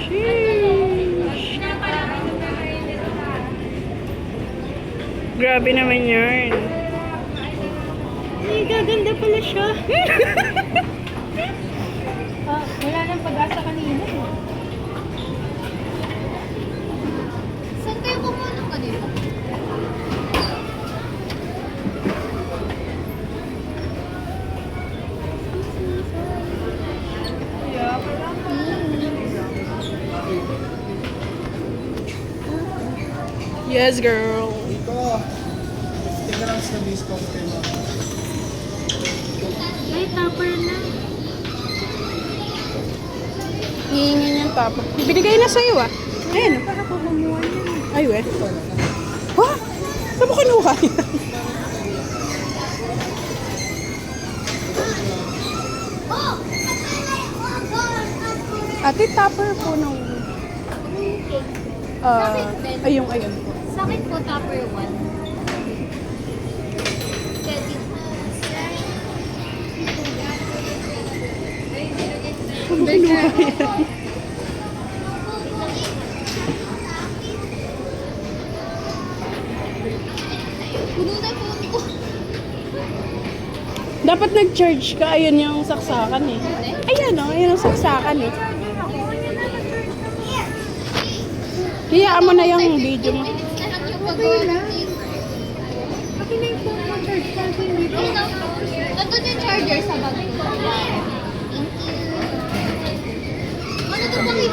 Sheesh. Grabe naman yarn. Ay, gaganda pala siya. Wala nang pag-asa kanina. Saan kayo kumuha ng ganito? Yes, girl. Dito. Tingnan lang sa discount kayo mo. Ay, topper na. Hihingi niyang tapos. Binigay na sa'yo ah. Ayan. Para ko kumuha niya. Ay, we. Ha? Saan mo kinuha yan? Ate, topper po nung... ayun po. Sa akin po, topper 1. Pwede. Saan mo kinuha yan? Puno na phone ko. Dapat nag-charge ka. Ayun yung saksakan eh. Ayan o, ayun ang saksakan eh. Hiyaan mo na yung video mo. Minutes na lang yung pag-gawa ng cake. Pati na yung phone mo, charge pa ko hindi ko. Nandun yung charger sa bag ko. Thank you. Ano to pang